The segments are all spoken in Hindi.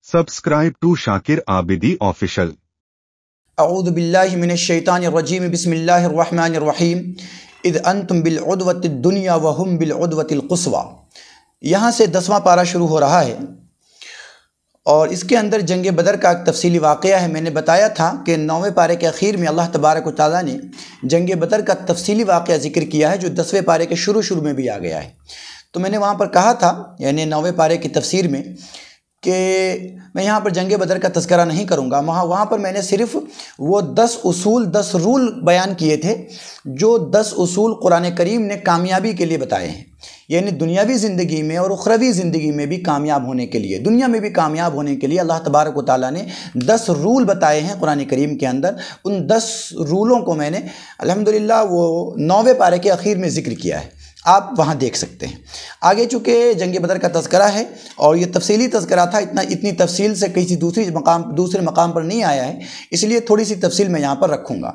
Subscribe to Shakir Abidi Official. अऊज़ु बिल्लाहि मिनश शैतानिर रजीम बिस्मिल्लाहिर रहमानिर रहीम इद अंतुम बिल उद्वतिद दुनिया व हुम बिल उद्वतिल क़ुस्वा। यहाँ से 10वां पारा शुरू हो रहा है और इसके अंदर जंग बदर का एक तफसीली वाक़या है। मैंने बताया था कि 9वें पारे के आखिर में अल्लाह तबारक व तआला ने जंग बदर का तफसीली वाक़या ज़िक्र किया है, जो 10वें पारे के शुरू में भी आ गया है। तो मैंने वहाँ पर कहा था, यानी 9वें पारे की तफसीर में, कि मैं यहाँ पर जंग बदर का तज़किरा नहीं करूँगा। वहाँ पर मैंने सिर्फ़ वो 10 उसूल 10 रूल बयान किए थे, जो 10 उसूल कुरान करीम ने कामयाबी के लिए बताए हैं, यानी दुनियावी ज़िंदगी में और उखरवी ज़िंदगी में भी कामयाब होने के लिए, दुनिया में भी कामयाब होने के लिए अल्लाह तबारक व तआला ने 10 रूल बताए हैं कुरान करीम के अंदर। उन 10 रूलों को मैंने अल्हम्दुलिल्लाह वो 9वें पारे के आखिर में ज़िक्र किया है, आप वहाँ देख सकते हैं। आगे चूँकि जंग बदर का तज़किरा है और ये तफसीली तज़किरा था, इतनी तफसील से किसी दूसरे मकाम पर नहीं आया है, इसलिए थोड़ी सी तफसील मैं यहाँ पर रखूँगा।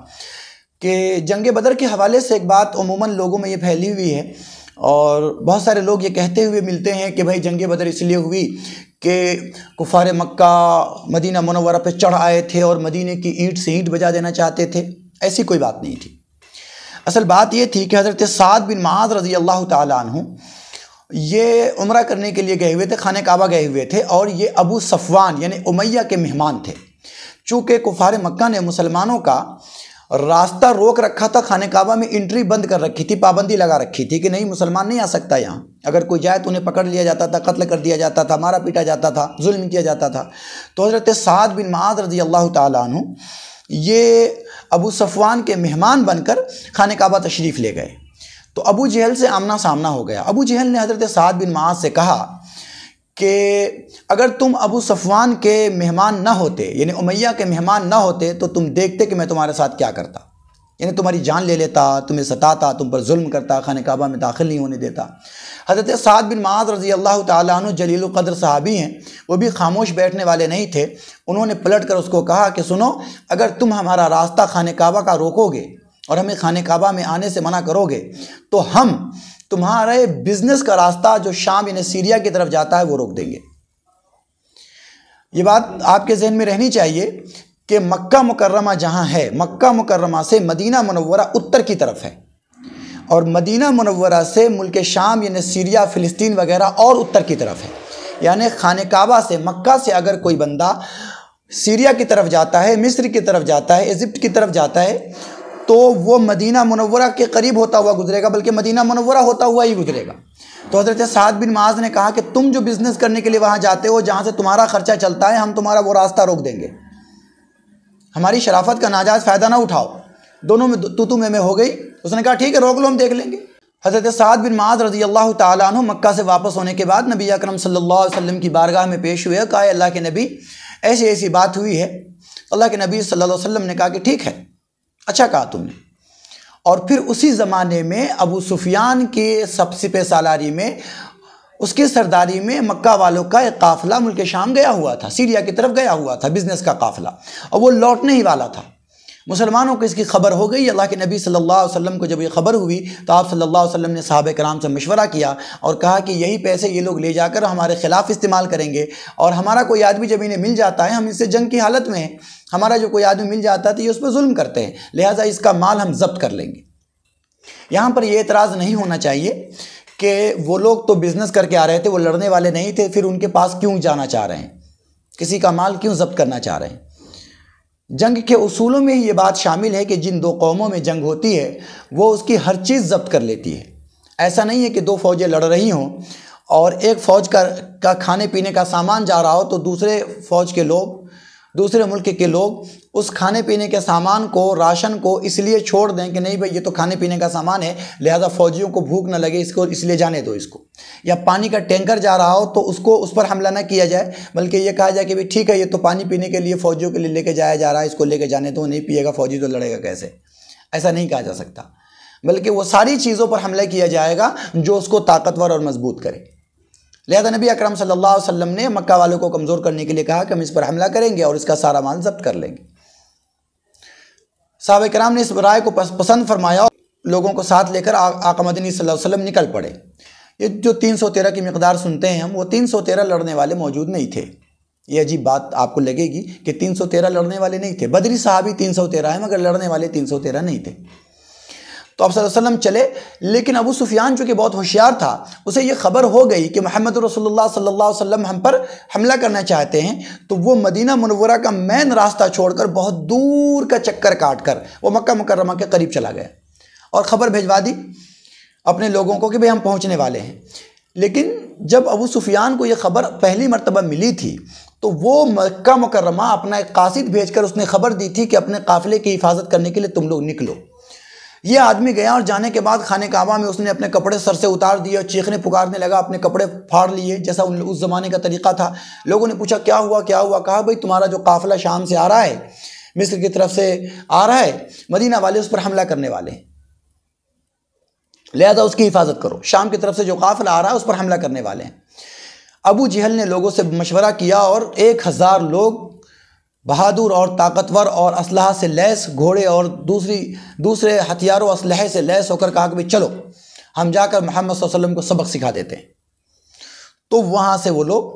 कि जंग बदर के हवाले से एक बात अमूमन लोगों में ये फैली हुई है और बहुत सारे लोग ये कहते हुए मिलते हैं कि भाई जंग बदर इसलिए हुई कि कुफ़ार मक्का मदीना मुनव्वरा पे चढ़ आए थे और मदीने की ईंट से ईंट बजा देना चाहते थे। ऐसी कोई बात नहीं थी। असल बात ये थी कि हज़रत साद बिन मुआज़ रज़ी अल्लाह ताला अन्हु ये उम्रा करने के लिए गए हुए थे, खाने काबा गए हुए थे, और ये अबू सफ़वान यानी उमैया के मेहमान थे। चूँकि कुफ़ार मक्का ने मुसलमानों का रास्ता रोक रखा था, खाने काबा में एंट्री बंद कर रखी थी, पाबंदी लगा रखी थी कि नहीं, मुसलमान नहीं आ सकता यहाँ। अगर कोई जाए तो उन्हें पकड़ लिया जाता था, कत्ल कर दिया जाता था, मारा पीटा जाता था, जुल्म किया जाता था। तो हज़रत साद बिन मुआज़ रज़ी अल्लाह ताला अन्हु ये अबू सफ़वान के मेहमान बनकर खाने काबा तशरीफ़ ले गए। तो अबू जहल से आमना सामना हो गया। अबू जहल ने हज़रत साद बिन मुआज़ से कहा कि अगर तुम अबू सफ़वान के मेहमान ना होते, यानी उमैया के मेहमान ना होते, तो तुम देखते कि मैं तुम्हारे साथ क्या करता, यानी तुम्हारी जान ले लेता, तुम्हें सताता, तुम पर जुल्म करता, खाने काबा में दाखिल नहीं होने देता। हज़रत साद बिन मुआज़ रज़ी अल्लाह ताला अन्हु जलील क़द्र सहाबी हैं, वो भी खामोश बैठने वाले नहीं थे। उन्होंने पलट कर उसको कहा कि सुनो, अगर तुम हमारा रास्ता खाने काबा का रोकोगे और हमें खाने काबा में आने से मना करोगे, तो हम तुम्हारे बिज़नेस का रास्ता जो शाम यानी सीरिया की तरफ जाता है वो रोक देंगे। ये बात आपके जहन में रहनी चाहिए कि मक्का मुकर्रमा जहाँ है, मक्का मुकर्रमा से मदीना मुनव्वरा उत्तर की तरफ है और मदीना मुनव्वरा से मुल्क शाम यानी सीरिया फ़िलिस्तीन वगैरह और उत्तर की तरफ है। यानी खाने काबा से, मक्का से अगर कोई बंदा सीरिया की तरफ जाता है, मिस्र की तरफ जाता है, इजिप्ट की तरफ जाता है, तो वो मदीना मुनव्वरा के करीब होता हुआ गुजरेगा, बल्कि मदीना मुनव्वरा होता हुआ ही गुजरेगा। तो हज़रत साद बिन मुआज़ ने कहा कि तुम जो बिज़नेस करने के लिए वहाँ जाते हो, जहाँ से तुम्हारा ख़र्चा चलता है, हम तुम्हारा वो रास्ता रोक देंगे। हमारी शराफत का नाजायज़ फ़ायदा ना उठाओ। दोनों में तू में हो गई। उसने कहा ठीक है, रोक लो, हम देख लेंगे। हज़रत साद बिन मुआज़ रज़ी अल्लाह ताला अन्हु मक्का से वापस होने के बाद नबी अकरम सल्लल्लाहु अलैहि वसल्लम की बारगाह में पेश हुए। कहा अल्लाह के नबी, ऐसी ऐसी बात हुई है। अल्लाह के नबी सल्लल्लाहु अलैहि वसल्लम ने कहा कि ठीक है, अच्छा कहा तुमने। और फिर उसी ज़माने में अबू सुफियान के सिपह सालारी में, उसकी सरदारी में मक्का वालों का एक काफ़िला मुल्क शाम गया हुआ था, सीरिया की तरफ गया हुआ था, बिज़नेस का काफ़िला, और वो लौटने ही वाला था। मुसलमानों को इसकी खबर हो गई। अल्लाह के नबी सल्लल्लाहु अलैहि वसल्लम को जब ये खबर हुई तो आप सल्लल्लाहु अलैहि वसल्लम ने सहाबा कराम से मशवरा किया और कहा कि यही पैसे ये लोग ले जाकर हमारे ख़िलाफ़ इस्तेमाल करेंगे, और हमारा कोई आदमी जब इन्हें मिल जाता है, हम इससे जंग की हालत में हैं, हमारा जो कोई आदमी मिल जाता है तो ये उस पर जुल्म करते हैं, लिहाजा इसका माल हम जब्त कर लेंगे। यहाँ पर यह एतराज़ नहीं होना चाहिए कि वो लोग तो बिज़नेस करके आ रहे थे, वो लड़ने वाले नहीं थे, फिर उनके पास क्यों जाना चाह रहे हैं, किसी का माल क्यों जब्त करना चाह रहे हैं। जंग के उसूलों में ही ये बात शामिल है कि जिन दो कौमों में जंग होती है वो उसकी हर चीज़ जब्त कर लेती है। ऐसा नहीं है कि दो फ़ौजें लड़ रही हों और एक फ़ौज का खाने पीने का सामान जा रहा हो तो दूसरे फ़ौज के लोग, दूसरे मुल्क के लोग उस खाने पीने के सामान को, राशन को इसलिए छोड़ दें कि नहीं भाई ये तो खाने पीने का सामान है, लिहाजा फ़ौजियों को भूख न लगे, इसको इसलिए जाने दो इसको। या पानी का टैंकर जा रहा हो तो उसको उस पर हमला न किया जाए, बल्कि ये कहा जाए कि भाई ठीक है, ये तो पानी पीने के लिए फ़ौजियों के लिए लेके जाया जा रहा है, इसको लेके जाने दो, नहीं पिएगा फ़ौजी तो लड़ेगा कैसे। ऐसा नहीं कहा जा सकता, बल्कि वो सारी चीज़ों पर हमला किया जाएगा जो उसको ताकतवर और मजबूत करे। लिहाजा नबी अकरम सल्लल्लाहु अलैहि वसल्लम ने मक्का वालों को कमज़ोर करने के लिए कहा कि हम इस पर हमला करेंगे और इसका सारा माल जब्त कर लेंगे। सहाबा किराम ने इस राय को पसंद फरमाया और लोगों को साथ लेकर आका मदनी सल्लल्लाहु अलैहि वसल्लम निकल पड़े। ये जो 313 की मिकदार सुनते हैं हम, वो 313 लड़ने वाले मौजूद नहीं थे। ये अजीब बात आपको लगेगी कि 313 लड़ने वाले नहीं थे। बदरी साहबी 313 है मगर लड़ने वाले 313 नहीं थे। तो आप सल्लल्लाहु अलैहि वसल्लम चले, लेकिन अबू सुफियान चूँकि बहुत होशियार था, उसे ये खबर हो गई कि मोहम्मद रसूलुल्लाह सल्लल्लाहु अलैहि वसल्लम हम पर हमला करना चाहते हैं। तो वो मदीना मुनव्वरा का मेन रास्ता छोड़कर बहुत दूर का चक्कर काट कर वो मक्का मुकर्रमा के करीब चला गया और ख़बर भिजवा दी अपने लोगों को कि भाई हम पहुँचने वाले हैं। लेकिन जब अबू सुफियान को ये खबर पहली मरतबा मिली थी तो वो मक्का मुकर्रमा अपना एक कासिद भेजकर उसने खबर दी थी कि अपने काफ़िले की हिफाजत करने के लिए तुम लोग निकलो। ये आदमी गया और जाने के बाद खाने काबा में उसने अपने कपड़े सर से उतार दिए और चीखने पुकारने लगा, अपने कपड़े फाड़ लिए जैसा उस ज़माने का तरीक़ा था। लोगों ने पूछा क्या हुआ क्या हुआ? कहा भाई तुम्हारा जो काफ़िला शाम से आ रहा है, मिस्र की तरफ से आ रहा है, मदीना वाले उस पर हमला करने वाले हैं, लिहाजा उसकी हिफाजत करो। शाम की तरफ से जो काफ़िला आ रहा है उस पर हमला करने वाले हैं। अबू जहल ने लोगों से मशवरा किया और 1000 लोग बहादुर और ताकतवर और असलहा से लैस घोड़े और दूसरे हथियारों असलहे से लैस होकर कहा कि भाई चलो हम जाकर मोहम्मद सल्लल्लाहु अलैहि वसल्लम को सबक सिखा देते हैं। तो वहाँ से वो लोग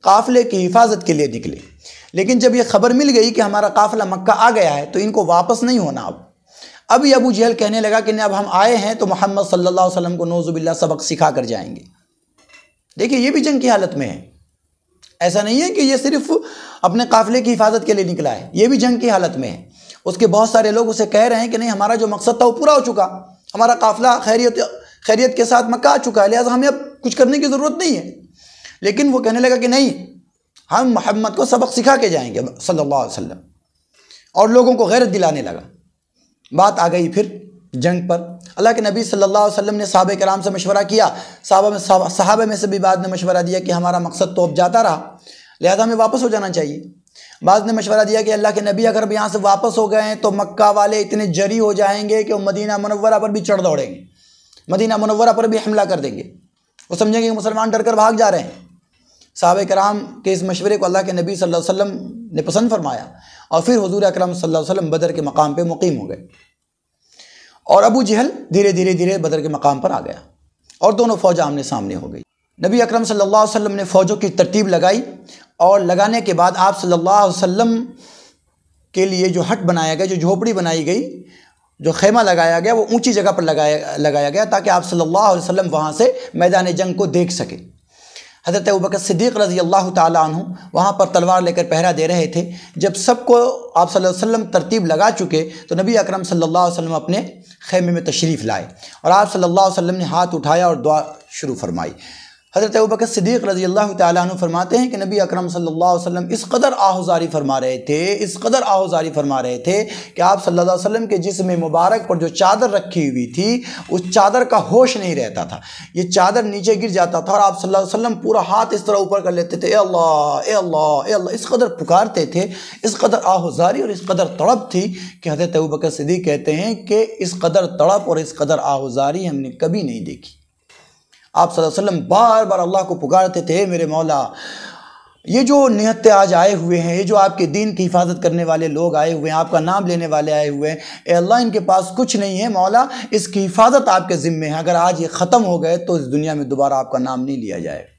काफ़िले की हिफाजत के लिए निकले। लेकिन जब ये खबर मिल गई कि हमारा काफ़िला मक्का आ गया है तो इनको वापस नहीं होना। अब ये अबू जहल कहने लगा कि नहीं, अब हम आए हैं तो मोहम्मद सल्लल्लाहु अलैहि वसल्लम को नौजुबिल्लाह सबक सिखा कर जाएंगे। देखिए ये भी जंग की हालत में है, ऐसा नहीं है कि ये सिर्फ अपने काफ़िले की हिफाजत के लिए निकला है, ये भी जंग की हालत में है। उसके बहुत सारे लोग उसे कह रहे हैं कि नहीं हमारा जो मकसद था वो पूरा हो चुका, हमारा काफ़िला खैरियत के साथ मक्का आ चुका है, लिहाजा हमें अब कुछ करने की ज़रूरत नहीं है। लेकिन वो कहने लगा कि नहीं, हम मोहम्मद को सबक सिखा के जाएंगे सल्लल्लाहु अलैहि वसल्लम, और लोगों को गैरत दिलाने लगा। बात आ गई फिर जंग पर। अल्लाह के नबी सल्लल्लाहु अलैहि वसल्लम ने सहाबे कराम से मशवरा किया। सहाबे में से भी बाद ने मशवरा दिया कि हमारा मकसद तो अब जाता रहा, लिहाजा हमें वापस हो जाना चाहिए। बाद ने मशवरा दिया कि अल्लाह के नबी अगर अब यहाँ से वापस हो गए हैं तो मक्का वाले इतने जरी हो जाएंगे कि वो मदीना मुनव्वरा पर भी चढ़ दौड़ेंगे, मदीना मुनव्वरा पर भी हमला कर देंगे, वो समझेंगे कि मुसलमान डर कर भाग जा रहे हैं। सहाबे कराम के इस मशवरे को अल्लाह के नबी सल्लल्लाहु अलैहि वसल्लम ने पसंद फरमाया और फिर हुजूर अकरम सल्लल्लाहु अलैहि वसल्लम बदर के मकाम पर मुकीम हो गए और अबू जहल धीरे धीरे बदर के मकाम पर आ गया और दोनों फ़ौज आमने सामने हो गई। नबी अकरम सल्लल्लाहु अलैहि वसल्लम ने फ़ौजों की तरतीब लगाई और लगाने के बाद आप सल्लल्लाहु अलैहि वसल्लम के लिए जो हट बनाया गया, जो झोपड़ी बनाई गई, जो खेमा लगाया गया, वो ऊंची जगह पर लगाया गया ताकि आप सल्लल्लाहु अलैहि वसल्लम वहाँ से मैदान जंग को देख सकें। हज़रत अबू बकर सिद्दीक़ रज़ी अल्लाह ताला अन्हु वहाँ पर तलवार लेकर पहरा दे रहे थे। जब सबको आप सल्लल्लाहु अलैहि वसल्लम तरतीब लगा चुके तो नबी अकरम सल्लल्लाहु अलैहि वसल्लम अपने खेमे में तशरीफ़ लाए और आप सल्लल्लाहु अलैहि वसल्लम ने हाथ उठाया और दुआ शुरू फरमाई। हज़रत अबू बकर सिद्दीक़ रज़ी अल्लाह ताला अन्हु फरमाते हैं कि नबी अकरम सल्लल्लाहु अलैहि वसल्लम इस कदर आहुजारी फरमा रहे थे, इस कदर आहुजारी फरमा रहे थे कि आप सल्लल्लाहु अलैहि वसल्लम के जिस्म मुबारक पर जो चादर रखी हुई थी उस चादर का होश नहीं रहता था, ये चादर नीचे गिर जाता था और आप सल्लल्लाहु अलैहि वसल्लम पूरा हाथ इस तरह ऊपर कर लेते थे, ए अल्लाह ए अल्लाह ए अल्लाह, इस कदर पुकारते थे, इस कदर आहुजारी और इस कदर तड़प थी कि हज़रत अबू बकर सिद्दीक़ कहते हैं कि इस कदर तड़प और इस कदर आहुजारी हमने कभी नहीं देखी। आप सल्लल्लाहु अलैहि वसल्लम बार बार अल्लाह को पुकारते थे, मेरे मौला ये जो निहत्ते आज आए हुए हैं, ये जो आपके दीन की हिफाजत करने वाले लोग आए हुए हैं, आपका नाम लेने वाले आए हुए हैं, ए अल्लाह इनके पास कुछ नहीं है, मौला इसकी हिफाजत आपके ज़िम्मे है, अगर आज ये ख़त्म हो गए तो इस दुनिया में दोबारा आपका नाम नहीं लिया जाएगा।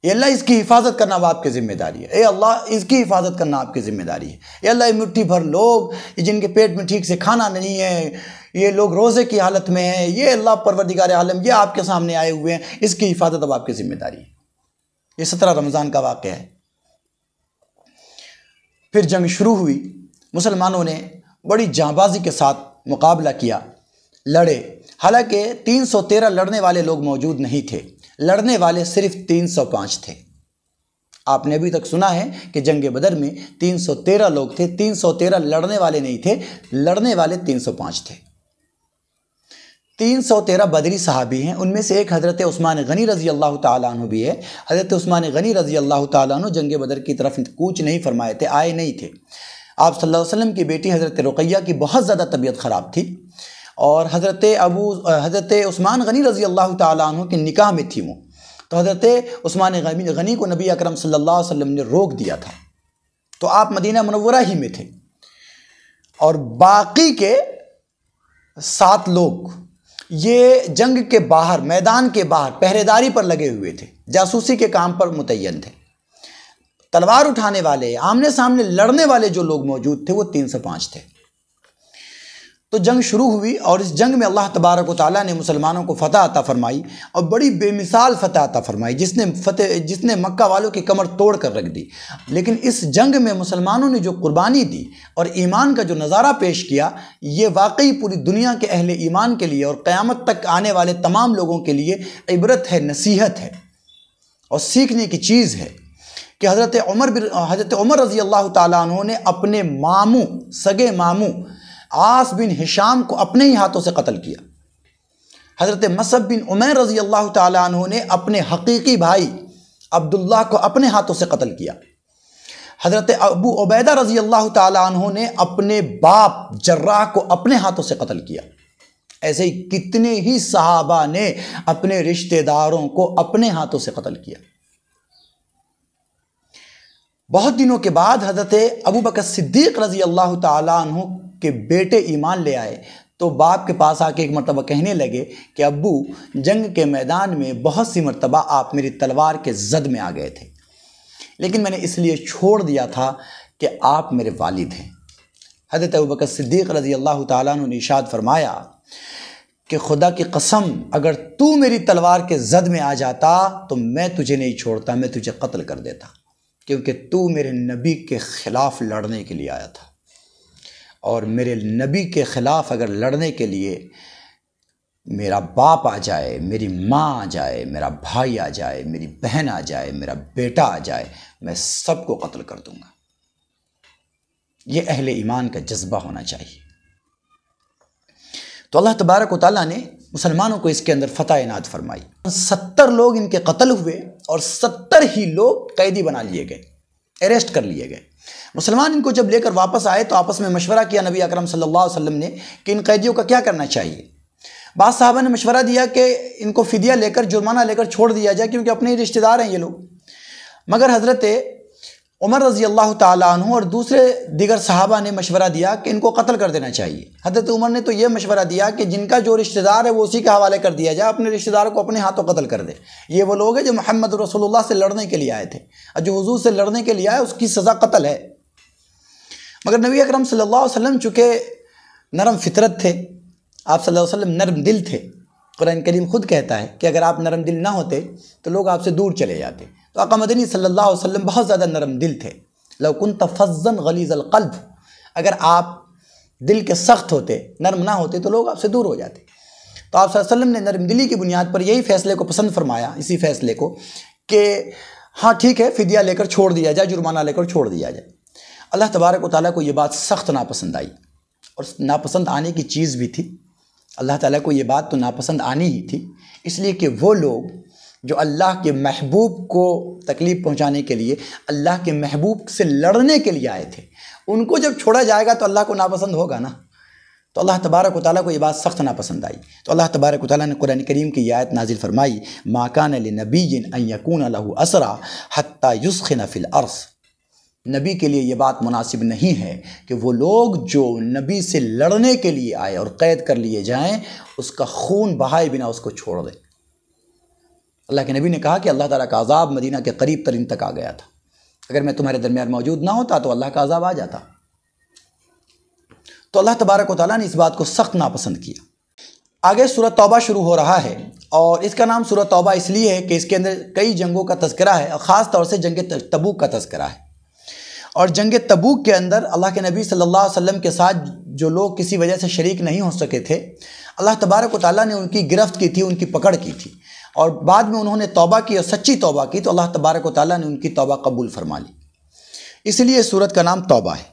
ए अल्लाह इसकी हिफाजत करना वो आपकी ज़िम्मेदारी है, ए अल्लाह इसकी हिफाजत करना आपकी ज़िम्मेदारी है। ए अल्लाह मुट्ठी भर लोग जिनके पेट में ठीक से खाना नहीं है, ये लोग रोज़े की हालत में हैं, ये अल्लाह परवरदिगार आलम ये आपके सामने आए हुए हैं, इसकी हिफाजत अब आपकी ज़िम्मेदारी है। ये 17 रमज़ान का वाक़या है। फिर जंग शुरू हुई, मुसलमानों ने बड़ी जांबाजी के साथ मुकाबला किया, लड़े। हालांकि 313 लड़ने वाले लोग मौजूद नहीं थे, लड़ने वाले सिर्फ 305 थे। आपने अभी तक सुना है कि जंग बदर में 313 लोग थे, 313 लड़ने वाले नहीं थे, लड़ने वाले 305 थे। 313 बदरी सहाबी हैं, उनमें से एक हज़रत उस्मान गनी रज़ी अल्लाह ताला अन्हु भी है। हज़रत उस्मान गनी रज़ी अल्लाह ताला अन्हु जंग बदर की तरफ कूच नहीं फरमाए थे, आए नहीं थे। आप सल्लल्लाहु अलैहि वसल्लम की बेटी हज़रत रुक़ैया की बहुत ज़्यादा तबीयत ख़राब थी और हज़रत उस्मान गनी रज़ी अल्लाह ताला अन्हु के निकाह में थी वो, तो हज़रत उस्मान गनी को नबी अकरम सल्लल्लाहु अलैहि वसल्लम ने रोक दिया था। तो आप मदीना मुनव्वरा ही में थे और बाकी के 7 लोग ये जंग के बाहर, मैदान के बाहर पहरेदारी पर लगे हुए थे, जासूसी के काम पर मुतय्यन थे। तलवार उठाने वाले, आमने सामने लड़ने वाले जो लोग मौजूद थे वो 305 थे। तो जंग शुरू हुई और इस जंग में अल्लाह तबारक व तआला ने मुसलमानों को फ़तह अता फरमाई और बड़ी बेमिसाल फ़तह अता फरमाई, जिसने मक्का वालों की कमर तोड़ कर रख दी। लेकिन इस जंग में मुसलमानों ने जो कुर्बानी दी और ईमान का जो नज़ारा पेश किया, ये वाकई पूरी दुनिया के अहले ईमान के लिए और क़यामत तक आने वाले तमाम लोगों के लिए इबरत है, नसीहत है और सीखने की चीज़ है कि हज़रत उमर रज़ी अल्लाह ताला अन्हु ने अपने मामू, सगे मामू आस बिन हिशाम को अपने ही हाथों से कत्ल किया। हज़रत मसअब बिन उमैर रज़ी अल्लाह ताला अन्हु ने अपने हकीकी भाई अब्दुल्लाह को अपने हाथों से कत्ल किया। हज़रत अबू उबैदा रज़ी अल्लाह ताला अन्हु ने अपने बाप जर्राह को अपने हाथों से कत्ल किया। ऐसे ही कितने ही सहाबा ने अपने रिश्तेदारों को अपने हाथों से कत्ल किया। बहुत दिनों के बाद हज़रत अबू बकर सिद्दीक़ रज़ी अल्लाह ताला अन्हु के बेटे ईमान ले आए तो बाप के पास आके एक मरतबा कहने लगे कि अब्बू, जंग के मैदान में बहुत सी मरतबा आप मेरी तलवार के जद में आ गए थे, लेकिन मैंने इसलिए छोड़ दिया था कि आप मेरे वालिद हैं। हज़रत अबू बकर सिद्दीक़ रज़ी अल्लाह ताला अन्हु ने इरशाद फरमाया कि खुदा की कसम, अगर तू मेरी तलवार के जद में आ जाता तो मैं तुझे नहीं छोड़ता, मैं तुझे कत्ल कर देता, क्योंकि तू मेरे नबी के ख़िलाफ़ लड़ने के लिए आया था और मेरे नबी के ख़िलाफ़ अगर लड़ने के लिए मेरा बाप आ जाए, मेरी माँ आ जाए, मेरा भाई आ जाए, मेरी बहन आ जाए, मेरा बेटा आ जाए, मैं सबको कत्ल कर दूंगा। ये अहले ईमान का जज्बा होना चाहिए। तो अल्लाह तबारक व तआला ने मुसलमानों को इसके अंदर फ़तह इनात फरमाई। 70 लोग इनके कत्ल हुए और 70 ही लोग कैदी बना लिए गए, अरेस्ट कर लिए गए। मुसलमान इनको जब लेकर वापस आए तो आपस में मशवरा किया नबी अकरम सल्लल्लाहु अलैहि वसल्लम ने कि इन कैदियों का क्या करना चाहिए। बाद साहबा ने मशवरा दिया कि इनको फ़िदिया लेकर, जुर्माना लेकर छोड़ दिया जाए, क्योंकि अपने ही रिश्तेदार हैं ये लोग। मगर हज़रत उमर रज़ी अल्लाह ताला अन्हु और दूसरे दीगर सहाबा ने मशवरा दिया कि इनको कत्ल कर देना चाहिए। हज़रत उमर ने तो ये मशवरा दिया कि जिनका जो रिश्तेदार है वो उसी के हवाले कर दिया जाए, अपने रिश्तेदार को अपने हाथों कत्ल कर दे। ये वो लोग हैं जो मोहम्मद रसूलुल्लाह से लड़ने के लिए आए थे और जो हुजूर से लड़ने के लिए आए उसकी सज़ा कत्ल है। मगर नबी अकरम सल्लल्लाहु अलैहि वसल्लम चूँकि नरम फितरत थे, आप सल्लल्लाहु अलैहि वसल्लम नरम दिल थे। कुरान करीम खुद कहता है कि अगर आप नरम दिल ना होते तो लोग आपसे दूर चले जाते। तो आका मदनी सल्लल्लाहु अलैहि वसल्लम बहुत ज़्यादा नरम दिल थे। लौ कुन्त फज़्ज़न गलीज़ल क़ल्ब, अगर आप दिल के सख्त होते, नरम ना होते तो लोग आपसे दूर हो जाते। तो आप सल्लल्लाहु अलैहि वसल्लम ने नरम दिली की बुनियाद पर यही फ़ैसले को पसंद फरमाया, इसी फ़ैसले को कि हाँ ठीक है, फ़िदिया लेकर छोड़ दिया जाए, जुर्माना लेकर छोड़ दिया जाए। अल्लाह तबारक व तआला को ये बात सख्त नापसंद आई और नापसंद आने की चीज़ भी थी। अल्लाह ताला को ये बात तो नापसंद आनी ही थी, इसलिए कि वो लोग जो अल्लाह के महबूब को तकलीफ़ पहुंचाने के लिए, अल्लाह के महबूब से लड़ने के लिए आए थे, उनको जब छोड़ा जाएगा तो अल्लाह को नापसंद होगा ना। तो अल्लाह तबारक व तआला को ये बात सख्त नापसंद आई। तो अल्लाह तबारक व तआला ने कुरान करीम की आयत नाजिल फरमाई, मा कान लिनबिय्यिन अन यकून लहू असरा हत्ता युस्खिन फिल अर्ज़। नबी के लिए ये बात मुनासिब नहीं है कि वो लोग जो नबी से लड़ने के लिए आए और कैद कर लिए जाएं, उसका खून बहाए बिना उसको छोड़ दें। अल्लाह के नबी ने कहा कि अल्लाह ताला का अज़ाब मदीना के करीब तरीन तक आ गया था, अगर मैं तुम्हारे दरमियान मौजूद ना होता तो अल्लाह का अज़ाब आ जाता। तो अल्लाह तबारक व तआला ने इस बात को सख्त नापसंद किया। आगे सूरह तौबा शुरू हो रहा है और इसका नाम सूरह तौबा इसलिए है कि इसके अंदर कई जंगों का तज़किरा है और ख़ास तौर से जंग तबूक का तज़किरा है। और जंग तबूक के अंदर अल्लाह के नबी सल्लल्लाहु अलैहि वसल्लम के साथ जो लोग किसी वजह से शरीक नहीं हो सके थे, अल्लाह तबारक व तआला ने उनकी गिरफ्त की थी, उनकी पकड़ की थी और बाद में उन्होंने तौबा की और सच्ची तौबा की तो अल्लाह तबारक व तआला ने उनकी तौबा कबूल फरमा ली। इसलिए इस सूरत का नाम तौबा है।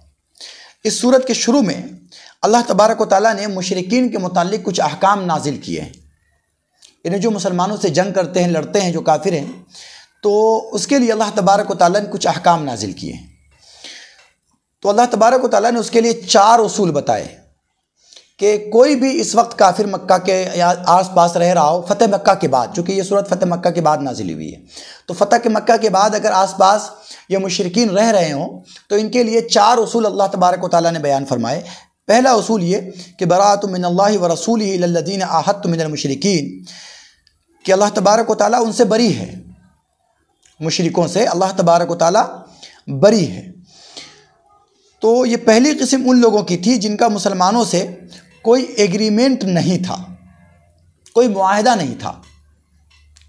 इस सूरत के शुरू में अल्लाह तबारक व तआला ने मुशरिकीन के मुताल्लिक कुछ अहकाम नाजिल किए हैं। इन्हें जो मुसलमानों से जंग करते हैं, लड़ते हैं, जो काफिर हैं, तो उसके लिए अल्लाह तबारक व तआला ने कुछ अहकाम नाजिल किए हैं। तो अल्लाह तबारक व तआला ने उसके लिए 4 उसूल बताए कि कोई भी इस वक्त काफिर मक्का के या आस पास रह रहा हो, फ़तह मक्का के बाद, चूँकि ये सूरत फ़तह मक्का के बाद नाजिल हुई है, तो फ़तह के मक्का के बाद अगर आस पास ये मुशरिकीन रह रहे हों तो इनके लिए 4 उसूल अल्लाह तबारक व तआला ने बयान फरमाए। पहला उसूल ये कि बराअतुम मिनल्लाहि व रसूलिही इलल्लज़ीना आहदतुम मिनल मुशरिकीन, कि अल्लाह तबारक व तआला उनसे बरी है, मुशरिकों से अल्लाह तबारक व तआला बरी है। तो ये पहली किस्म उन लोगों की थी जिनका मुसलमानों से कोई एग्रीमेंट नहीं था, कोई मुआहदा नहीं था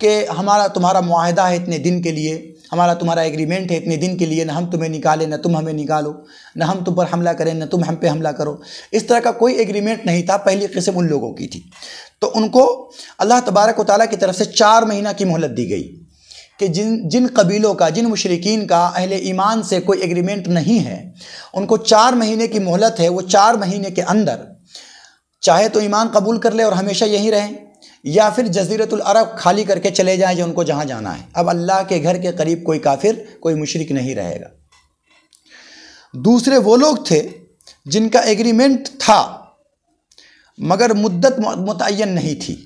कि हमारा तुम्हारा मुआहदा है इतने दिन के लिए, हमारा तुम्हारा एग्रीमेंट है इतने दिन के लिए, न हम तुम्हें निकालें न तुम हमें निकालो, न हम तुम पर हमला करें न तुम हम पे हमला करो। इस तरह का कोई एग्रीमेंट नहीं था। पहली किस्म उन लोगों की थी। तो उनको अल्लाह तबारक व तआला की तरफ से 4 महीना की मोहलत दी गई कि जिन कबीलों का, जिन मुशरिकीन का अहले ईमान से कोई एग्रीमेंट नहीं है, उनको 4 महीने की मोहलत है। वो 4 महीने के अंदर चाहे तो ईमान कबूल कर ले और हमेशा यहीं रहें, या फिर जज़ीरतुल अरब खाली करके चले जाएं जो उनको जहां जाना है। अब अल्लाह के घर के करीब कोई काफिर, कोई मुशरिक नहीं रहेगा। दूसरे वो लोग थे जिनका एग्रीमेंट था मगर मुद्दत मुतय्यन नहीं थी।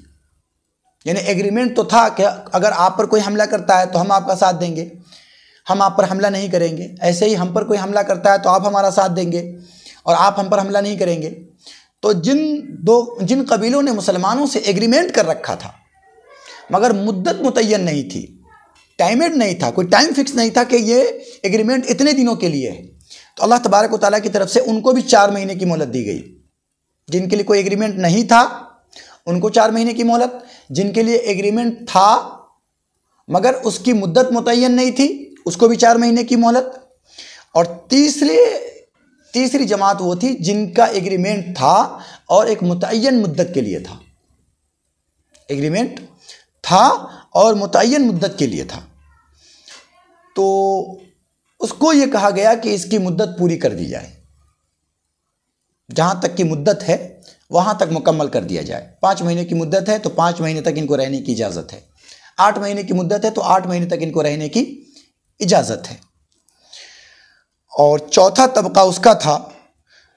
यानी एग्रीमेंट तो था कि अगर आप पर कोई हमला करता है तो हम आपका साथ देंगे, हम आप पर हमला नहीं करेंगे। ऐसे ही हम पर कोई हमला करता है तो आप हमारा साथ देंगे और आप हम पर हमला नहीं करेंगे। तो जिन कबीलों ने मुसलमानों से एग्रीमेंट कर रखा था मगर मुद्दत मुतय्यन नहीं थी, टाइमेड नहीं था, कोई टाइम फिक्स नहीं था कि ये एग्रीमेंट इतने दिनों के लिए है, तो अल्लाह तबारक व तआला की तरफ से उनको भी 4 महीने की मोहलत दी गई। जिनके लिए कोई एग्रीमेंट नहीं था उनको 4 महीने की मोहलत, जिनके लिए एग्रीमेंट था मगर उसकी मुद्दत मुतय्यन नहीं थी उसको भी 4 महीने की मोहलत। और तीसरी जमात वो थी जिनका एग्रीमेंट था और एक मुतय्यन मुद्दत के लिए था। एग्रीमेंट था और मुतय्यन मुद्दत के लिए था, तो उसको ये कहा गया कि इसकी मुद्दत पूरी कर दी जाए, जहां तक की मुद्दत है वहां तक मुकम्मल कर दिया जाए। 5 महीने की मुद्दत है तो 5 महीने तक इनको रहने की इजाज़त है। 8 महीने की मुद्दत है तो 8 महीने तक इनको रहने की इजाज़त है। और चौथा तबका उसका था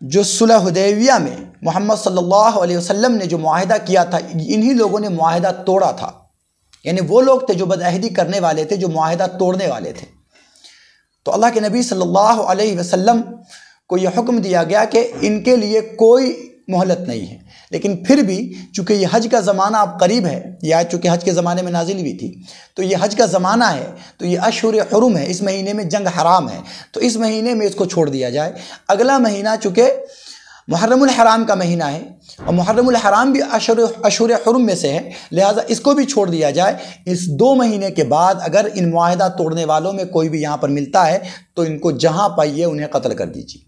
जो सुलह हुदैबिया में मोहम्मद सल्लल्लाहु अलैहि वसल्लम ने जो मुआहिदा किया था, इन्हीं लोगों ने मुआहिदा तोड़ा था। यानी वो लोग थे जो बदअहदी करने वाले थे, जो मुआहिदा तोड़ने वाले थे। तो अल्लाह के नबी सल्लल्लाहु अलैहि वसल्लम को यह हुक्म दिया गया कि इनके लिए कोई मोहलत नहीं है। लेकिन फिर भी चूँकि ये हज का ज़माना अब करीब है, या चूँकि हज के ज़माने में नाजिल भी थी, तो ये हज का ज़माना है, तो ये अशहुर हुरुम है, इस महीने में जंग हराम है, तो इस महीने में इसको छोड़ दिया जाए। अगला महीना चूँकि मुहर्रमुल हराम का महीना है और मुहर्रमुल हराम भी अशहुर हुरुम में से है, लिहाजा इसको भी छोड़ दिया जाए। इस 2 महीने के बाद अगर इन मुआहिदा तोड़ने वालों में कोई भी यहाँ पर मिलता है तो इनको जहाँ पाइए उन्हें कत्ल कर दीजिए।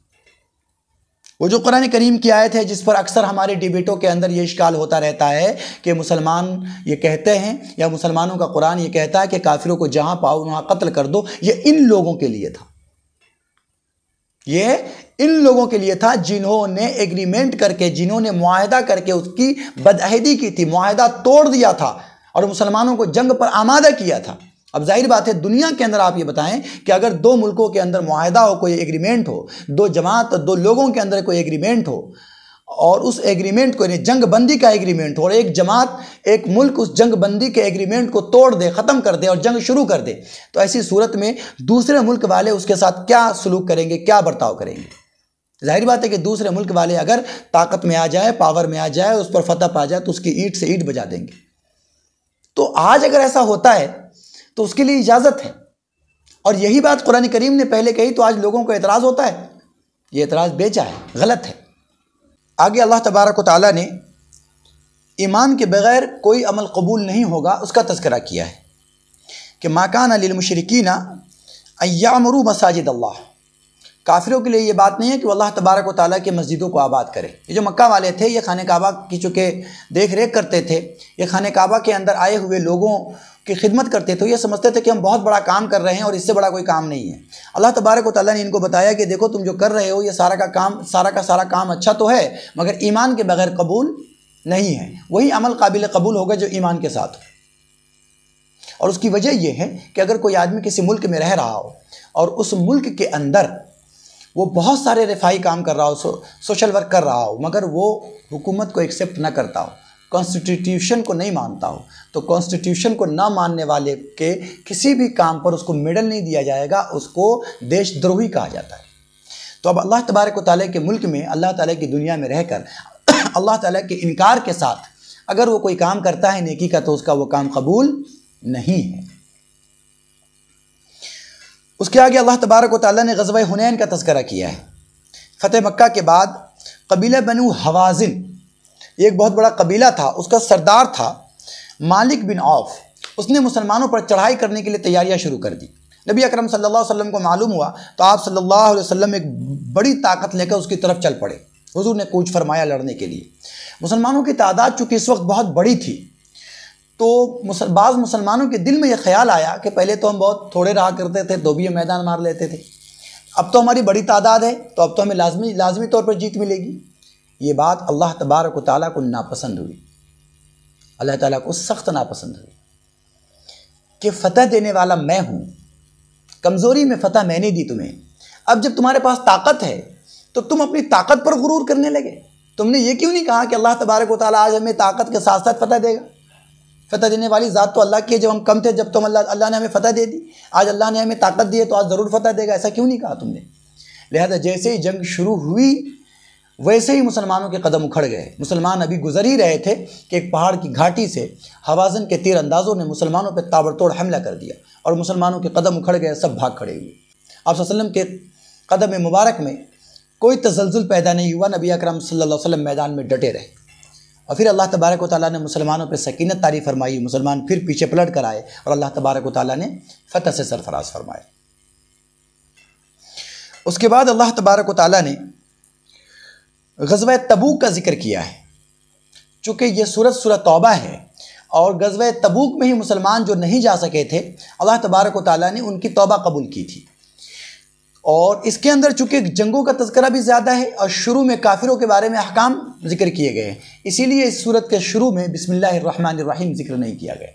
वो जो कुरान करीम की आयत है जिस पर अक्सर हमारे डिबेटों के अंदर ये इश्काल होता रहता है कि मुसलमान ये कहते हैं या मुसलमानों का कुरान ये कहता है कि काफिरों को जहां पाओ वहां कत्ल कर दो, ये इन लोगों के लिए था। ये इन लोगों के लिए था जिन्होंने एग्रीमेंट करके, जिन्होंने मुआहिदा करके उसकी बदअहदी की थी, मुआहिदा तोड़ दिया था और मुसलमानों को जंग पर आमादा किया था। अब जाहिर बात है दुनिया के अंदर आप ये बताएं कि अगर 2 मुल्कों के अंदर मुआहिदा हो, कोई एग्रीमेंट हो, 2 जमात, 2 लोगों के अंदर कोई एग्रीमेंट हो और उस एग्रीमेंट को, जंग बंदी का एग्रीमेंट हो और एक जमात, एक मुल्क उस जंग बंदी के एग्रीमेंट को तोड़ दे, ख़त्म कर दे और जंग शुरू कर दे, तो ऐसी सूरत में दूसरे मुल्क वाले उसके साथ क्या सलूक करेंगे, क्या बर्ताव करेंगे? जाहिर बात है कि दूसरे मुल्क वाले अगर ताकत में आ जाए, पावर में आ जाए, उस पर फतह पा जाए तो उसकी ईंट से ईंट बजा देंगे। तो आज अगर ऐसा होता है तो उसके लिए इजाज़त है। और यही बात कुरान करीम ने पहले कही तो आज लोगों को एतराज़ होता है। ये एतराज़ बेजा है, गलत है। आगे अल्लाह तबारक व तआला ने ईमान के बग़ैर कोई अमल कबूल नहीं होगा उसका तज़किरा किया है कि मा काना लिल मुशरिकीना अन यअमुरू मसाजिद अल्लाह। काफिरों के लिए ये बात नहीं है कि वो अल्लाह तबारक व तआला के मस्जिदों को आबाद करें। ये जो मक्का वाले थे ये खाने काबा की चूँकि देख रेख करते थे, ये खाने काबा के अंदर आए हुए लोगों की खिदमत करते थे, ये समझते थे कि हम बहुत बड़ा काम कर रहे हैं और इससे बड़ा कोई काम नहीं है। अल्लाह तबारक व तआला ने इनको बताया कि देखो तुम जो कर रहे हो ये सारा का सारा काम अच्छा तो है मगर ईमान के बगैर कबूल नहीं है। वही अमल काबिल कबूल होगा जो ईमान के साथ हो। और उसकी वजह यह है कि अगर कोई आदमी किसी मुल्क में रह रहा हो और उस मुल्क के अंदर वो बहुत सारे रिफाई काम कर रहा हो, सोशल वर्क कर रहा हो, मगर वो हुकूमत को एक्सेप्ट ना करता हो, कॉन्स्टिट्यूशन को नहीं मानता हो, तो कॉन्स्टिट्यूशन को ना मानने वाले के किसी भी काम पर उसको मेडल नहीं दिया जाएगा, उसको देशद्रोही कहा जाता है। तो अब अल्लाह तबारक व तआला के मुल्क में, अल्लाह ताला की दुनिया में रहकर अल्लाह ताला के इनकार के साथ अगर वो कोई काम करता है नेकी का तो उसका वो काम कबूल नहीं है। उसके आगे अल्लाह तबारक व तआला ने ग़ज़वा हुनैन का तज़किरा किया है। फ़तेह मक्का के बाद कबीला बनु हवाज़िन, एक बहुत बड़ा कबीला था, उसका सरदार था मालिक बिन औफ। उसने मुसलमानों पर चढ़ाई करने के लिए तैयारियां शुरू कर दी। नबी अकरम सल्लल्लाहु अलैहि वसल्लम को मालूम हुआ तो आप सल्लल्लाहु अलैहि वसल्लम एक बड़ी ताकत लेकर उसकी तरफ चल पड़े। हुजूर ने कूच फरमाया लड़ने के लिए। मुसलमानों की तादाद चूँकि इस वक्त बहुत बड़ी थी, तो बाज़ मुसलमानों के दिल में यह ख्याल आया कि पहले तो हम बहुत थोड़े रहा करते थे, धोबिया मैदान मार लेते थे, अब तो हमारी बड़ी तादाद है, तो अब तो हमें लाजमी तौर पर जीत मिलेगी। ये बात अल्लाह तबारक व तआला को नापसंद हुई, अल्लाह ताला को सख्त नापसंद हुई कि फ़तह देने वाला मैं हूँ, कमज़ोरी में फ़तह मैंने दी तुम्हें। अब जब तुम्हारे पास ताकत है तो तुम अपनी ताकत पर गुरूर करने लगे। तुमने ये क्यों नहीं कहा कि अल्लाह तबारक व तआला आज हमें ताकत के साथ साथ फ़तह देगा। फ़तह देने वाली ज़ात तो अल्लाह की है। जब हम कम थे, जब तुम अल्लाह ने हमें फ़तह दे दी, आज अल्लाह ने हमें ताकत दी है तो आज ज़रूर फ़तह देगा, ऐसा क्यों नहीं कहा तुमने। लिहाजा जैसे ही जंग शुरू हुई वैसे ही मुसलमानों के कदम उखड़ गए। मुसलमान अभी गुजर ही रहे थे कि एक पहाड़ की घाटी से हवाज़न के तीर अंदाज़ों ने मुसलमानों पर ताबड़तोड़ हमला कर दिया और मुसलमानों के कदम उखड़ गए, सब भाग खड़े हुए। आप सल्लल्लाहु अलैहि वसल्लम के कदम मुबारक में कोई तसलजुल पैदा नहीं हुआ। नबी अकरम सल्लल्लाहु अलैहि वसल्लम मैदान में डटे रहे और फिर अल्लाह तबारक व तआला ने मुसलमानों पर सकीनत तारी फरमाई। मुसलमान फिर पीछे पलट कर आए और अल्लाह तबारक व तआला ने फ़तह से सरफराज फरमाए। उसके बाद अल्लाह तबारक व तआला ने ग़ज़वा तबूक का जिक्र किया है। चूँकि ये सूरत तौबा है और ग़ज़वा तबूक में ही मुसलमान जो नहीं जा सके थे, अल्लाह तबारक व तआला ने उनकी तौबा कबूल की थी। और इसके अंदर चूँकि जंगों का तज़किरा भी ज़्यादा है और शुरू में काफिरों के बारे में अहकाम जिक्र किए गए हैं, इसीलिए इस सूरत के शुरू में बिस्मिल्लाहिर्रहमानिर्रहीम जिक्र नहीं किया गया।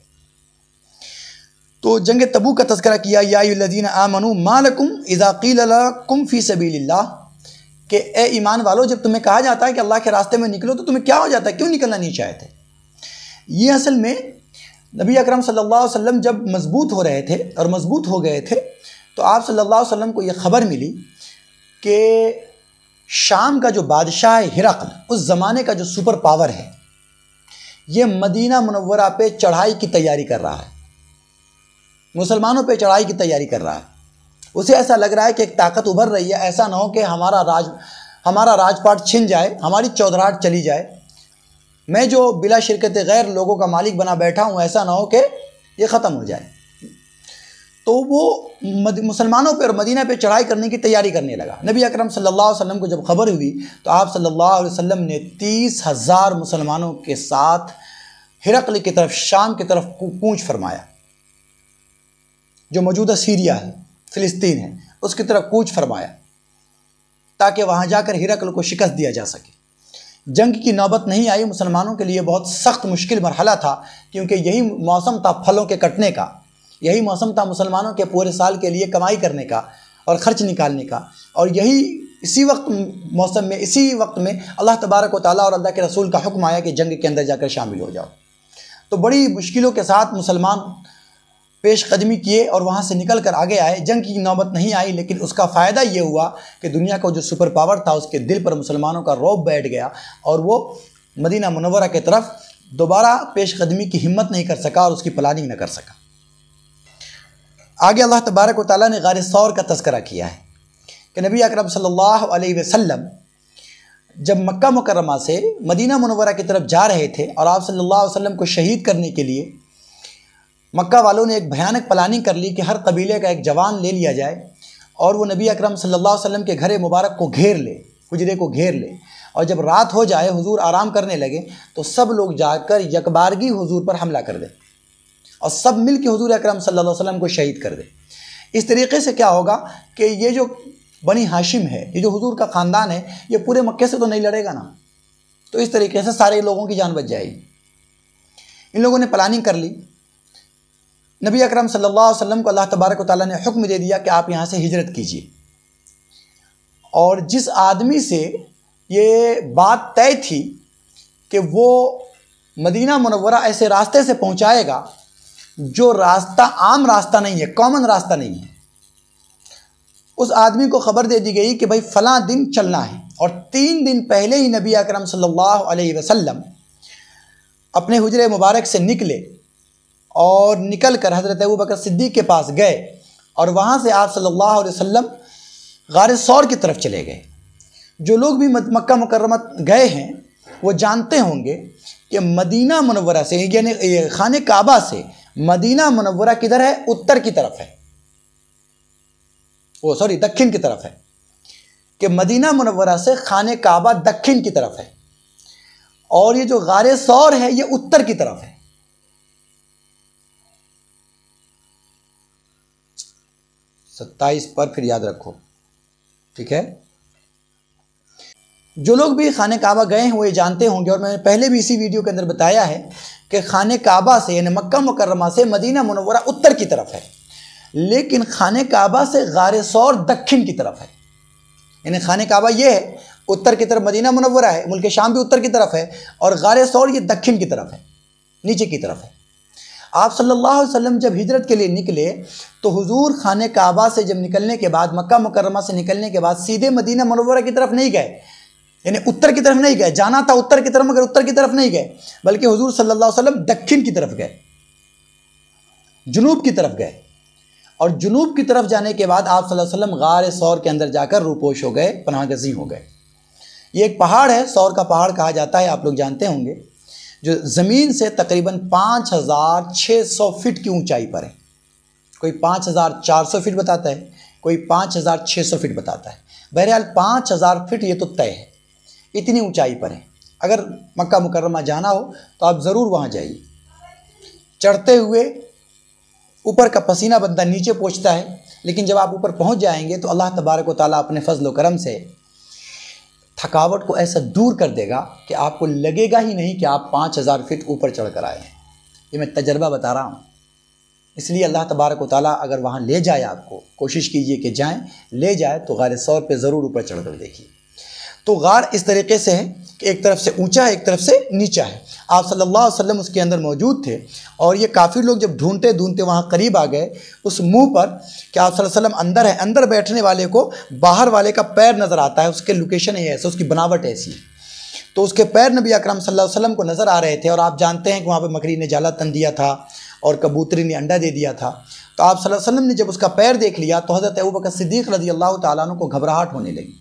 तो जंग तबूक का तज़किरा किया, या अय्युहल्लज़ीना आमनू मा लकुम इज़ा क़ील लकुम फ़ी सबीलिल्लाह, कि ए ईमान वालो, जब तुम्हें कहा जाता है कि अल्लाह के रास्ते में निकलो तो तुम्हें क्या हो जाता है, क्यों निकलना नहीं चाहते। ये असल में नबी अकरम सल्लल्लाहु अलैहि वसल्लम जब मजबूत हो रहे थे और मजबूत हो गए थे तो आप सल्लल्लाहु अलैहि वसल्लम को यह ख़बर मिली कि शाम का जो बादशाह है हिरक़ल, उस ज़माने का जो सुपर पावर है, ये मदीना मुनव्वरा पे चढ़ाई की तैयारी कर रहा है, मुसलमानों पे चढ़ाई की तैयारी कर रहा है। उसे ऐसा लग रहा है कि एक ताकत उभर रही है, ऐसा ना हो कि हमारा राजपाट छिन जाए, हमारी चौधराहट चली जाए, मैं जो बिला शिरकत गैर लोगों का मालिक बना बैठा हूँ, ऐसा ना हो कि ये ख़त्म हो जाए। तो वो मुसलमानों पर और मदीना पे चढ़ाई करने की तैयारी करने लगा। नबी अकरम सल्लल्लाहु अलैहि वसल्लम को जब खबर हुई तो आप सल्लल्लाहु अलैहि वसल्लम ने 30,000 मुसलमानों के साथ हिरक़ल की तरफ, शाम की तरफ कूच फरमाया, जो मौजूदा सीरिया है, फ़िलिस्तीन है, उसकी तरफ कूच फरमाया ताकि वहाँ जाकर हिरक़ल को शिकस्त दिया जा सके। जंग की नौबत नहीं आई। मुसलमानों के लिए बहुत सख्त मुश्किल मरहला था, क्योंकि यही मौसम था फलों के कटने का, यही मौसम था मुसलमानों के पूरे साल के लिए कमाई करने का और ख़र्च निकालने का। और इसी वक्त में अल्लाह तबारक व तआला और अल्लाह के रसूल का हुक्म आया कि जंग के अंदर जाकर शामिल हो जाओ। तो बड़ी मुश्किलों के साथ मुसलमान पेश कदमी किए और वहाँ से निकल कर आगे आए। जंग की नौबत नहीं आई, लेकिन उसका फ़ायदा ये हुआ कि दुनिया का जो सुपर पावर था उसके दिल पर मुसलमानों का रौब बैठ गया और वो मदीना मुनव्वरा की तरफ दोबारा पेश कदमी की हिम्मत नहीं कर सका और उसकी प्लानिंग न कर सका। आगे अल्लाह तबारक व तआला ने गार सौर का तज़किरा किया है कि नबी अकरम सल्लल्लाहु अलैहि वसल्लम जब मक्का मुकर्रमा से मदीना मुनव्वरा की तरफ जा रहे थे और आप सल्लल्लाहु अलैहि वसल्लम को शहीद करने के लिए मक्का वालों ने एक भयानक प्लानिंग कर ली कि हर कबीले का एक जवान ले लिया जाए और वो नबी अकरम सल्लल्लाहु अलैहि वसल्लम के घर मुबारक को घेर ले, हुजरे को घेर ले, और जब रात हो जाए, हुजूर आराम करने लगे, तो सब लोग जाकर यकबारगी हुजूर पर हमला कर दें और सब मिल के हुजूर अकरम सल्लल्लाहु अलैहि वसल्लम को शहीद कर दें। इस तरीके से क्या होगा कि ये जो बनी हाशिम है, ये जो हुजूर का ख़ानदान है, ये पूरे मक्के से तो नहीं लड़ेगा ना, तो इस तरीके से सारे लोगों की जान बच जाएगी। इन लोगों ने प्लानिंग कर ली। नबी अकरम सल्लल्लाहु अलैहि वसल्लम को अल्लाह तबारक व तआला ने हुक्म दे दिया कि आप यहाँ से हिजरत कीजिए। और जिस आदमी से ये बात तय थी कि वो मदीना मुनव्वरा ऐसे रास्ते से पहुँचाएगा जो रास्ता आम रास्ता नहीं है, कॉमन रास्ता नहीं है, उस आदमी को ख़बर दे दी गई कि भाई फ़लाँ दिन चलना है। और 3 दिन पहले ही नबी अकरम सल्लल्लाहु अलैहि वसल्लम अपने हुजरे मुबारक से निकले और निकल कर हज़रत अबू बकर सिद्दीक़ के पास गए और वहाँ से आप सल्लल्लाहु अलैहि वसल्लम गार सौर की तरफ चले गए। जो लोग भी मक्का मुकर्रमा गए हैं वो जानते होंगे कि मदीना मुनव्वरा से यानी खाने काबा से मदीना मुनव्वरा किधर है? उत्तर की तरफ है, वो सॉरी दक्षिण की तरफ है, कि मदीना मुनव्वरा से खाने काबा दक्षिण की तरफ है और ये जो गारे सौर है ये उत्तर की तरफ है। 27 पर फिर याद रखो, ठीक है। जो लोग भी खाने काबा गए हैं वो ये जानते होंगे, और मैंने पहले भी इसी वीडियो के अंदर बताया है कि खाने काबा से यानी मक्का मुकर्रमा से मदीना मुनव्वरा उत्तर की तरफ है, लेकिन खाने काबा से गारे सौर दक्षिण की तरफ है। यानी खाने काबा ये है, उत्तर की तरफ मदीना मुनव्वरा है, मुल्क शाम भी उत्तर की तरफ है, और गारे सौर ये दक्षिण की तरफ है, नीचे की तरफ है। आप सल्लल्लाहु अलैहि वसल्लम जब हिजरत के लिए निकले तो हुजूर खाने काबा से जब निकलने के बाद, मक्का मुकर्रमा से निकलने के बाद सीधे मदीना मुनव्वरा की तरफ नहीं गए, यानी उत्तर की तरफ नहीं गए। जाना था उत्तर की तरफ मगर उत्तर की तरफ नहीं गए, बल्कि हुजूर सल्लल्लाहु अलैहि वसल्लम दक्षिण की तरफ गए, जुनूब की तरफ गए। और जुनूब की तरफ जाने के बाद आप सल्लल्लाहु अलैहि वसल्लम गार सौर के अंदर जाकर रूपोश हो गए, पनाहगज़ी हो गए। ये एक पहाड़ है, सौर का पहाड़ कहा जाता है, आप लोग जानते होंगे, जो ज़मीन से तकरीबन 5600 फीट की ऊंचाई पर है। कोई 5400 फीट बताता है, कोई 5600 फीट बताता है। बहरहाल 5000 फीट ये तो तय है, इतनी ऊंचाई पर है। अगर मक्का मुकर्रमा जाना हो तो आप ज़रूर वहाँ जाइए। चढ़ते हुए ऊपर का पसीना बंदा नीचे पहुँचता है, लेकिन जब आप ऊपर पहुँच जाएंगे तो अल्लाह तबारक व तआला अपने फजल व करम से थकावट को ऐसा दूर कर देगा कि आपको लगेगा ही नहीं कि आप 5000 फीट ऊपर चढ़ कर आए हैं। ये मैं तजर्बा बता रहा हूँ। इसलिए अल्लाह तबारक व तआला अगर वहाँ ले जाए आपको, कोशिश कीजिए कि जाएं, ले जाए तो गार सौर पे ज़रूर ऊपर चढ़ कर देखिए। तो गार इस तरीके से है कि एक तरफ से ऊंचा है, एक तरफ से नीचा है। आप सल्लल्लाहु अलैहि वसल्लम उसके अंदर मौजूद थे, और ये काफ़ी लोग जब ढूंढते ढूंढते वहाँ करीब आ गए उस मुंह पर कि आप सल्लल्लाहु अलैहि वसल्लम अंदर है। अंदर बैठने वाले को बाहर वाले का पैर नज़र आता है, उसके लोकेशन है ऐसे, उसकी बनावट ऐसी। तो उसके पैर नबी अकरम सल्लल्लाहु अलैहि वसल्लम को नज़र आ रहे थे, और आप जानते हैं कि वहाँ पर मकड़ी ने जाला तन दिया था और कबूतरी ने अंडा दे दिया था। तो आप सल्लल्लाहु अलैहि वसल्लम ने जब उसका पैर देख लिया तो हज़रत अबू बकर सिद्दीक़ रज़ी अल्लाह तआला अन्हु को घबराहट होने लगी,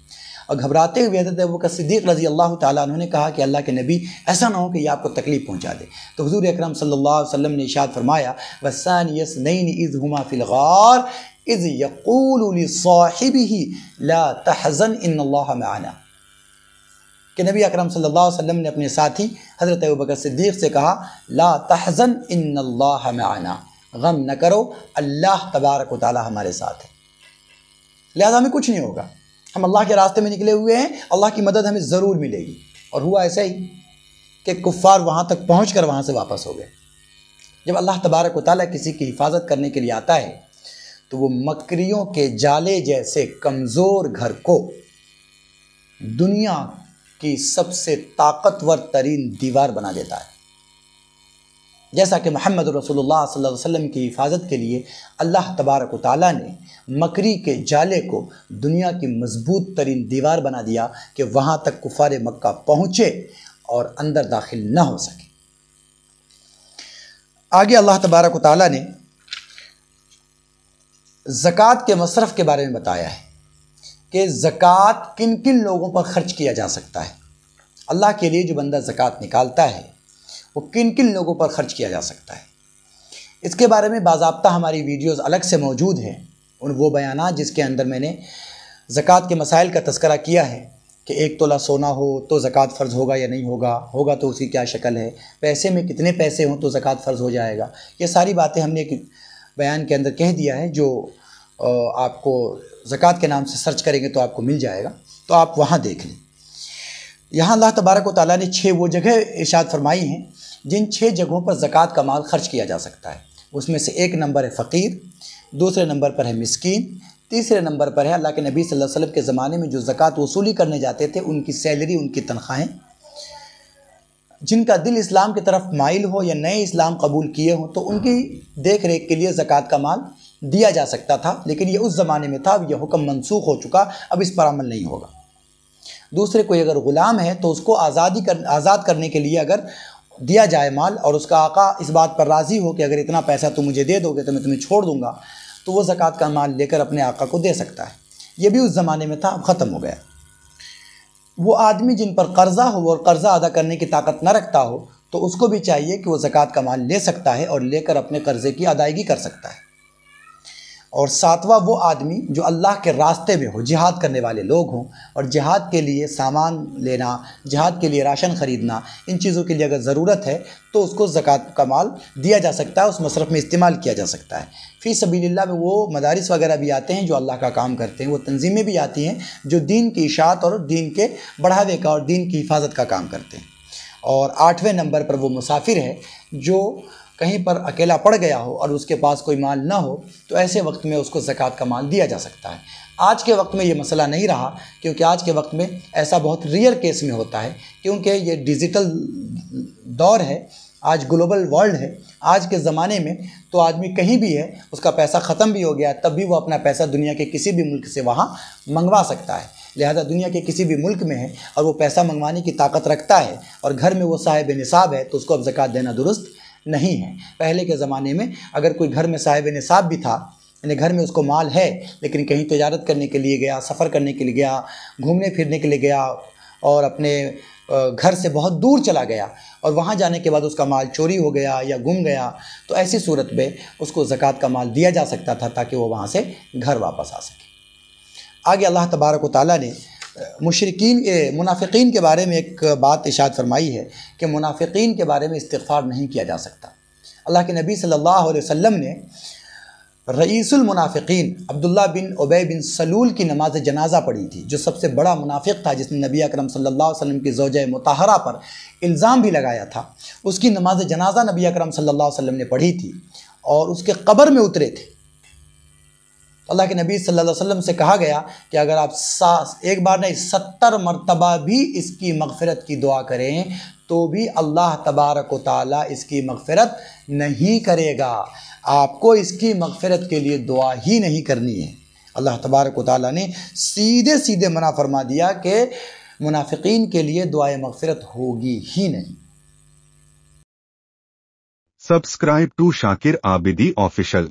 और घबराते हुए हज़रत अबू बकर सिद्दीक़ रज़ी अल्लाह तआला अन्हु ने कहा कि अल्लाह के नबी, ऐसा ना हो कि ये आपको तकलीफ़ पहुँचा दे। तो हुज़ूर अकरम सल्लल्लाहु अलैहि वसल्लम ने इरशाद फरमाया, वस्सानी यसनैनि इज़ हुमा फ़िल गार इज़ यक़ूलु लिसाहिबिही ला तहज़न इन्नल्लाह मअना, कि नबी अकरम सल्लल्लाहु अलैहि वसल्लम ने अपने साथी हज़रत अबू बकर सिद्दीक़ से कहा, ला तहज़न इन्नल्लाह मअना, गम न करो, अल्लाह तबारक व तआला हमारे साथ है, लिहाजा हमें कुछ नहीं होगा। हम अल्लाह के रास्ते में निकले हुए हैं, अल्लाह की मदद हमें ज़रूर मिलेगी। और हुआ ऐसा ही कि कुफ़ार वहाँ तक पहुँच कर वहाँ से वापस हो गए। जब अल्लाह तबारक व तआला किसी की हिफाजत करने के लिए आता है तो वो मकरियों के जाले जैसे कमज़ोर घर को दुनिया की सबसे ताकतवर तरीन दीवार बना देता है। जैसा कि मोहम्मद रसूलुल्लाह सल्लल्लाहु अलैहि वसल्लम की हिफाजत के लिए अल्लाह तबारक व तआला ने मकरी के जाले को दुनिया की मजबूत तरीन दीवार बना दिया कि वहाँ तक कुफार मक्का पहुँचे और अंदर दाखिल न हो सके। आगे अल्लाह तबारक व तआला ने ज़कात के मसरफ़ के बारे में बताया है कि ज़कात किन किन लोगों पर ख़र्च किया जा सकता है। अल्लाह के लिए जो बंदा ज़कात निकालता है वो किन किन लोगों पर ख़र्च किया जा सकता है। इसके बारे में बाज़ाब्ता हमारी वीडियोज़ अलग से मौजूद हैं, उन वो बयानात जिसके अंदर मैंने ज़कात के मसाइल का तज़किरा किया है कि 1 तोला सोना हो तो ज़कात फ़र्ज़ होगा या नहीं होगा, होगा तो उसकी क्या शक्ल है, पैसे में कितने पैसे हों तो ज़कात फ़र्ज़ हो जाएगा। ये सारी बातें हमने एक बयान के अंदर कह दिया है, जो आपको ज़कात के नाम से सर्च करेंगे तो आपको मिल जाएगा, तो आप वहाँ देख लें। यहाँ अल्लाह तबारक व तआला ने 6 वो जगह इरशाद फरमाई हैं जिन 6 जगहों पर ज़कात का माल ख़र्च किया जा सकता है। उसमें से 1 नंबर है फ़कीर, दूसरे नंबर पर है मिस्कीन, तीसरे नंबर पर है अल्लाह के नबी सल्लल्लाहु अलैहि वसल्लम के ज़माने में जो ज़कात वसूली करने जाते थे उनकी सैलरी, उनकी तनख्वाहें। जिनका दिल इस्लाम की तरफ माइल हो या नए इस्लाम कबूल किए हों तो उनकी देख रेख के लिए ज़कात का माल दिया जा सकता था, लेकिन ये उस ज़माने में था। अब यह हुक्म मनसूख हो चुका, अब इस पर अमल नहीं होगा। दूसरे कोई अगर ग़ुलाम है तो उसको आज़ाद करने के लिए अगर दिया जाए माल और उसका आका इस बात पर राज़ी हो कि अगर इतना पैसा तुम मुझे दे दोगे तो मैं तुम्हें छोड़ दूँगा, तो वो ज़कात का माल लेकर अपने आका को दे सकता है। ये भी उस ज़माने में था, अब ख़त्म हो गया। वो आदमी जिन पर कर्ज़ा हो और कर्ज़ा अदा करने की ताकत न रखता हो तो उसको भी चाहिए कि वो ज़कात का माल ले सकता है और लेकर अपने कर्ज़े की अदायगी कर सकता है। और सातवां वो आदमी जो अल्लाह के रास्ते में हो, जिहाद करने वाले लोग हों और जिहाद के लिए सामान लेना, जिहाद के लिए राशन ख़रीदना, इन चीज़ों के लिए अगर ज़रूरत है तो उसको ज़कात का माल दिया जा सकता है, उस मसरफ़ में इस्तेमाल किया जा सकता है। फ़ी सबीलिल्लाह में वो मदारिस वगैरह भी आते हैं जो अल्लाह का काम करते हैं, वो तंजीमें भी आती हैं जो दीन की इशाअत और दीन के बढ़ावे का और दीन की हिफाजत का काम करते हैं। और 8वें नंबर पर वो मुसाफिर है जो कहीं पर अकेला पड़ गया हो और उसके पास कोई माल ना हो, तो ऐसे वक्त में उसको ज़कात का माल दिया जा सकता है। आज के वक्त में ये मसला नहीं रहा, क्योंकि आज के वक्त में ऐसा बहुत रेयर केस में होता है, क्योंकि ये डिजिटल दौर है, आज ग्लोबल वर्ल्ड है। आज के ज़माने में तो आदमी कहीं भी है, उसका पैसा ख़त्म भी हो गया तब भी वो अपना पैसा दुनिया के किसी भी मुल्क से वहाँ मंगवा सकता है। लिहाजा दुनिया के किसी भी मुल्क में है और वो पैसा मंगवाने की ताकत रखता है और घर में वो साहिब निसाब है, तो उसको अब ज़कात देना दुरुस्त नहीं है। पहले के ज़माने में अगर कोई घर में साहिब निसाब भी था, यानी घर में उसको माल है, लेकिन कहीं तिजारत करने के लिए गया, सफ़र करने के लिए गया, घूमने फिरने के लिए गया और अपने घर से बहुत दूर चला गया और वहाँ जाने के बाद उसका माल चोरी हो गया या गुम गया, तो ऐसी सूरत में उसको ज़कात का माल दिया जा सकता था ताकि वो वहाँ से घर वापस आ सके। आगे अल्लाह तबारक व तआला ने मुनाफिकीन के बारे में एक बात इरशाद फरमाई है कि मुनाफिकीन के बारे में इस्तिग़फ़ार नहीं किया जा सकता। अल्लाह के नबी सल्लल्लाहु अलैहि वसल्लम ने रईसुल मुनाफिकीन अब्दुल्ला बिन उबय बिन सलूल की नमाज जनाजा पढ़ी थी, जो सबसे बड़ा मुनाफिक था, जिसने नबी अकरम सल्लल्लाहु अलैहि वसल्लम की ज़ौजा मुताहरा पर इल्ज़ाम भी लगाया था। उसकी नमाज जनाजा नबी अकरम सल्लल्लाहु अलैहि वसल्लम ने पढ़ी थी और उसके कब्र में उतरे थे। अल्लाह के नबी सल्लल्लाहु अलैहि वसल्लम से कहा गया कि अगर आप एक बार नहीं 70 मरतबा भी इसकी मग़फ़िरत की दुआ करें तो भी अल्लाह तबारक व तआला इसकी मग़फ़िरत नहीं करेगा। आपको इसकी मग़फ़िरत के लिए दुआ ही नहीं करनी है। अल्लाह तबारक व तआला ने सीधे सीधे मना फरमा दिया कि मुनाफिकीन के लिए दुआए मग़फ़िरत होगी ही नहीं। Subscribe to Shakir Abidi official.